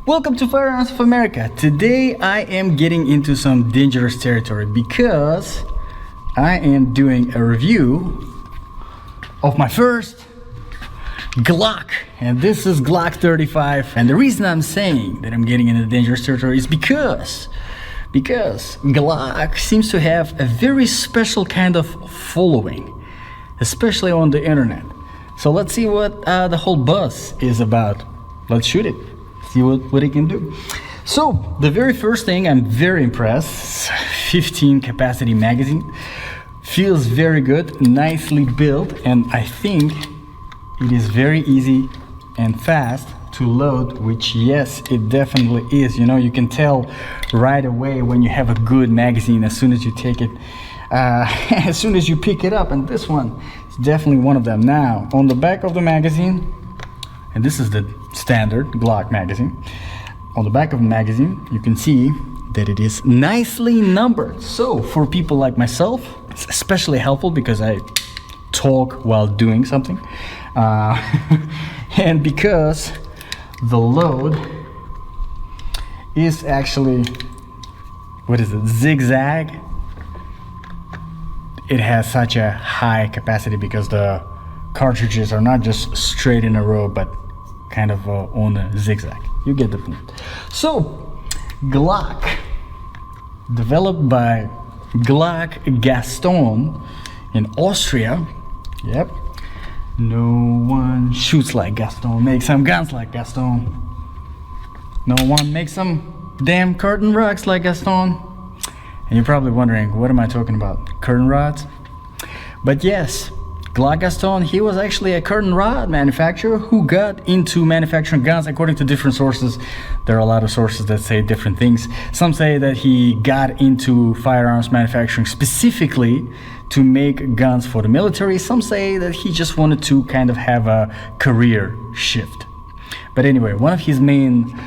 Welcome to Firearms of America. Today I am getting into some dangerous territory because I am doing a review of my first Glock, and this is Glock 35. And the reason I'm saying that I'm getting into dangerous territory is because Glock seems to have a very special kind of following, especially on the internet. So let's see what the whole buzz is about. Let's shoot it, see what it can do. So the very first thing, I'm very impressed. 15 capacity magazine, feels very good, nicely built, and I think it is very easy and fast to load, which yes, it definitely is. You know, you can tell right away when you have a good magazine as soon as you take it, as soon as you pick it up, and this one is definitely one of them. Now, on the back of the magazine, and this is the standard Glock magazine, on the back of the magazine, you can see that it is nicely numbered. So for people like myself, it's especially helpful because I talk while doing something. And because the load is actually, zigzag, it has such a high capacity because the cartridges are not just straight in a row, but kind of on a zigzag. You get the point. So, Glock, developed by Gaston in Austria. Yep. No one shoots like Gaston, makes some guns like Gaston. No one makes some damn curtain rugs like Gaston. And you're probably wondering, what am I talking about? Curtain rods? But yes, Glock Gaston, he was actually a curtain rod manufacturer who got into manufacturing guns according to different sources. There are a lot of sources that say different things. Some say that he got into firearms manufacturing specifically to make guns for the military. Some say that he just wanted to kind of have a career shift. But anyway, one of his main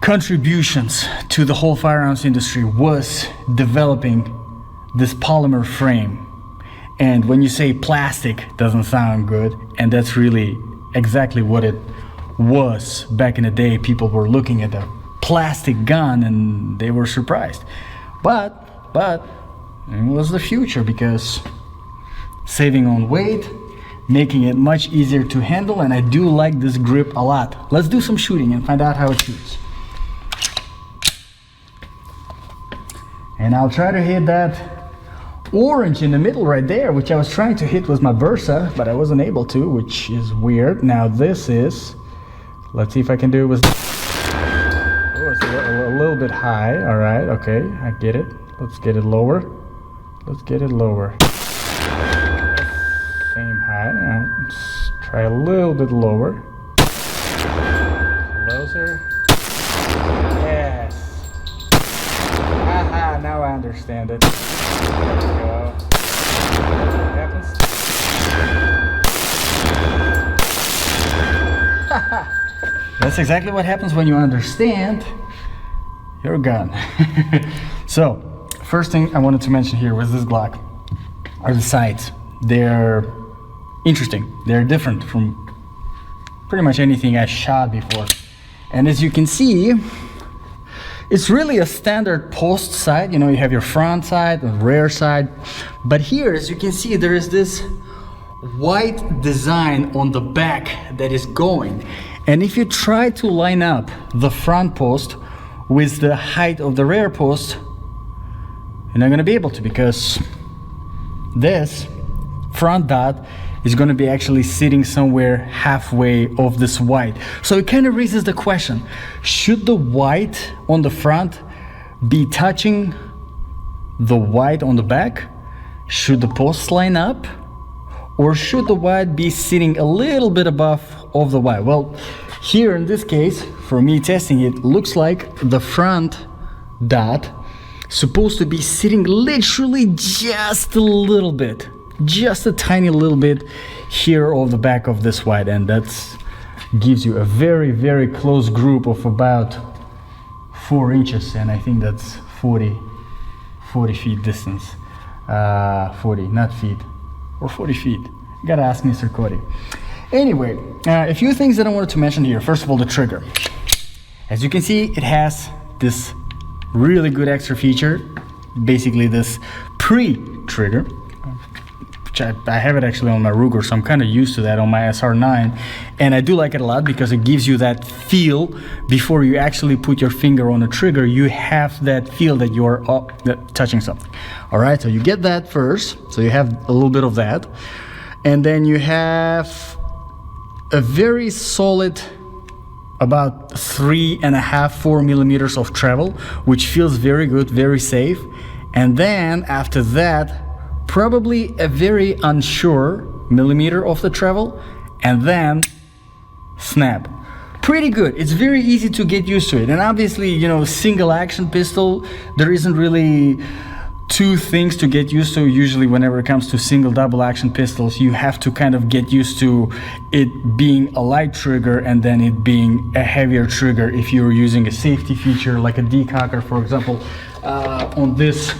contributions to the whole firearms industry was developing this polymer frame. And when you say plastic, doesn't sound good, and that's really exactly what it was back in the day. People were looking at a plastic gun and they were surprised. But it was the future because saving on weight, making it much easier to handle, and I do like this grip a lot. Let's do some shooting and find out how it shoots. And I'll try to hit that orange in the middle right there, which I was trying to hit with my Versa, but I wasn't able to, which is weird. Now this is, let's see if I can do it with, oh, it's a little bit high. All right, okay, I get it. Let's get it lower. Let's get it lower. Same height. Let's try a little bit lower. Closer. Yes. Aha, now I understand it. There we go. What happens? That's exactly what happens when you understand your gun. So, first thing I wanted to mention here with this Glock are the sights. They're interesting. They're different from pretty much anything I shot before. And as you can see, it's really a standard post sight. You know, you have your front sight and rear sight. But here, as you can see, there is this white design on the back that is going. And if you try to line up the front post with the height of the rear post, you're not going to be able to, because this front dot is going to be actually sitting somewhere halfway of this white. So it kind of raises the question, should the white on the front be touching the white on the back? Should the posts line up? Or should the white be sitting a little bit above of the white? Well, here in this case, for me testing it, looks like the front dot supposed to be sitting literally just a little bit, just a tiny little bit here on the back of this white, and that gives you a very, very close group of about 4 inches, and I think that's 40 feet distance. 40, not feet, or 40 feet. You gotta ask Mr. Cody. Anyway, a few things that I wanted to mention here. First of all, the trigger. As you can see, it has this really good extra feature, basically this pre-trigger, which I have it actually on my Ruger, so I'm kind of used to that on my SR9, and I do like it a lot because it gives you that feel before you actually put your finger on the trigger. You have that feel that you are touching something. All right, so you get that first, so you have a little bit of that, and then you have a very solid about 3.5-4 millimeters of travel, which feels very good, very safe. And then after that, probably a very unsure millimeter of the travel, and then snap. Pretty good. It's very easy to get used to it. And obviously, you know, single action pistol, there isn't really two things to get used to. Usually whenever it comes to single double action pistols, you have to kind of get used to it being a light trigger and then it being a heavier trigger if you're using a safety feature like a decocker, for example. On this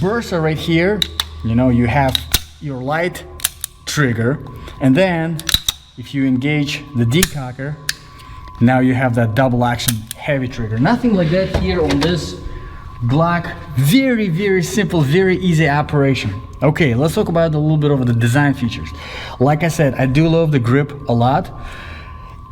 Bursa right here, you know, you have your light trigger, and then if you engage the decocker, now you have that double action heavy trigger. Nothing like that here on this Glock. Very, very simple, very easy operation. Okay, let's talk about a little bit of the design features. Like I said, I do love the grip a lot.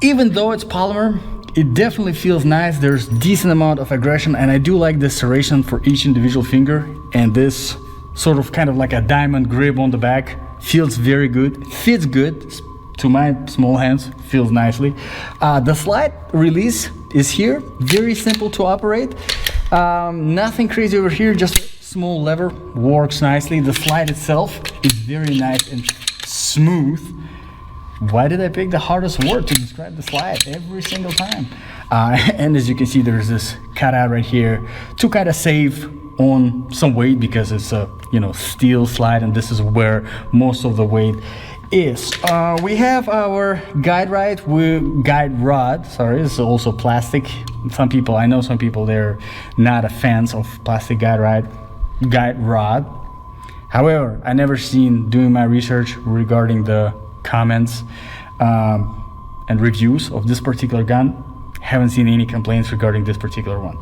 Even though it's polymer, it definitely feels nice. There's decent amount of aggression, and I do like the serration for each individual finger, and this sort of kind of like a diamond grip on the back feels very good, fits good to my small hands, feels nicely. The slide release is here, very simple to operate. Nothing crazy over here, just a small lever, works nicely. The slide itself is very nice and smooth. Why did I pick the hardest word to describe the slide every single time? And as you can see, there's this cutout right here to kind of save on some weight because it's a, you know, steel slide, and this is where most of the weight is. We have our guide rod. Sorry, it's also plastic. Some people, I know some people, they're not a fans of plastic guide rod. However, I never seen, doing my research regarding the comments and reviews of this particular gun, haven't seen any complaints regarding this particular one.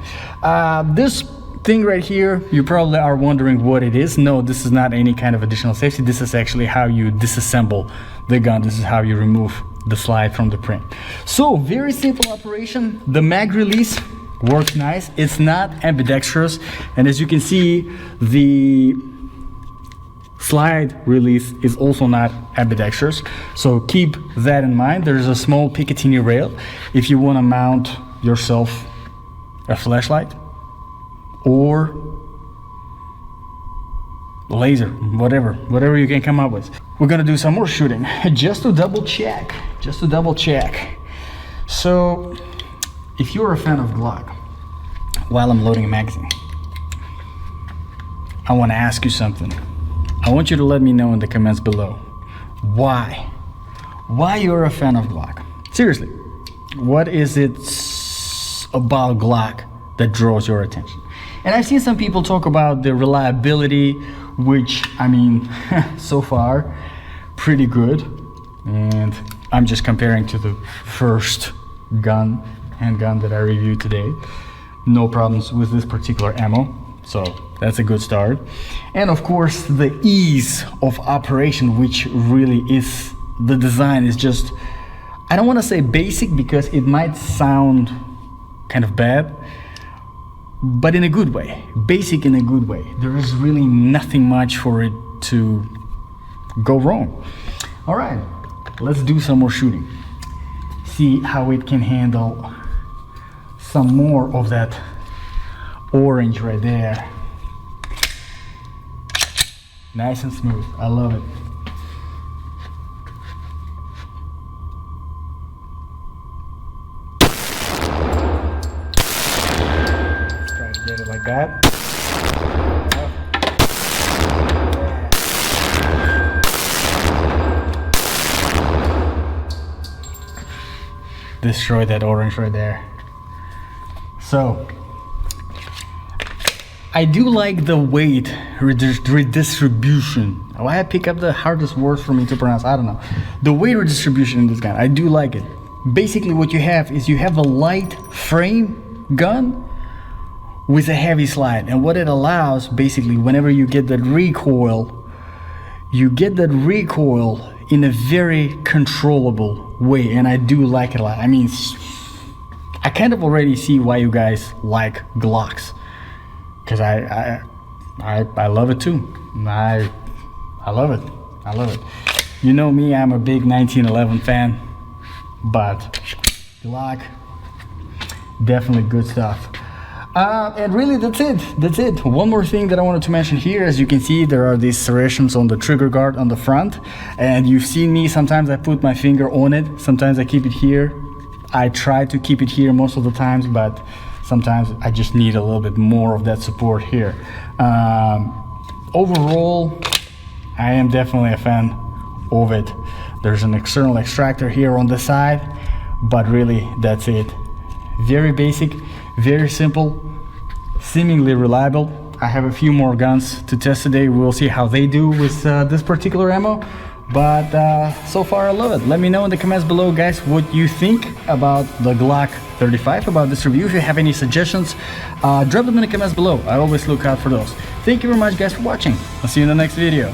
This thing right here, you probably are wondering what it is. No, this is not any kind of additional safety. This is actually how you disassemble the gun. This is how you remove the slide from the frame. So very simple operation. The mag release works nice. It's not ambidextrous, and as you can see, the slide release is also not ambidextrous, so keep that in mind. There's a small Picatinny rail if you want to mount yourself a flashlight or laser, whatever you can come up with. We're gonna do some more shooting just to double check. So if you're a fan of Glock, while I'm loading a magazine, I want to ask you something. I want you to let me know in the comments below why you're a fan of Glock. Seriously, what is it about Glock that draws your attention? And I've seen some people talk about the reliability, which, I mean, so far pretty good, and I'm just comparing to the first handgun that I reviewed today. No problems with this particular ammo, so that's a good start. And of course, the ease of operation, which really is, the design is just, I don't want to say basic because it might sound kind of bad, but in a good way, basic in a good way. There is really nothing much for it to go wrong. All right, let's do some more shooting. See how it can handle some more of that orange right there. Nice and smooth, I love it. Let's try to get it like that. Destroy that orange right there. So I do like the weight redistribution. Why I pick up the hardest words for me to pronounce, I don't know. The weight redistribution in this gun, I do like it. basically what you have is you have a light frame gun with a heavy slide, and what it allows, basically, whenever you get that recoil, you get that recoil in a very controllable way, and I do like it a lot. I mean, I kind of already see why you guys like Glocks, because I love it too. I love it. I love it. You know me, I'm a big 1911 fan, but Glock, definitely good stuff. And really, that's it. One more thing that I wanted to mention here. As you can see, there are these serrations on the trigger guard on the front, and you've seen me, sometimes I put my finger on it, sometimes I keep it here. I try to keep it here most of the times, but sometimes I just need a little bit more of that support here. Overall, I am definitely a fan of it. There's an external extractor here on the side, but really, that's it. Very basic, very simple, seemingly reliable. I have a few more guns to test today. We'll see how they do with this particular ammo, but so far I love it. Let me know in the comments below, guys, what you think about the Glock 35, about this review. If you have any suggestions, drop them in the comments below. I always look out for those. Thank you very much, guys, for watching. I'll see you in the next video.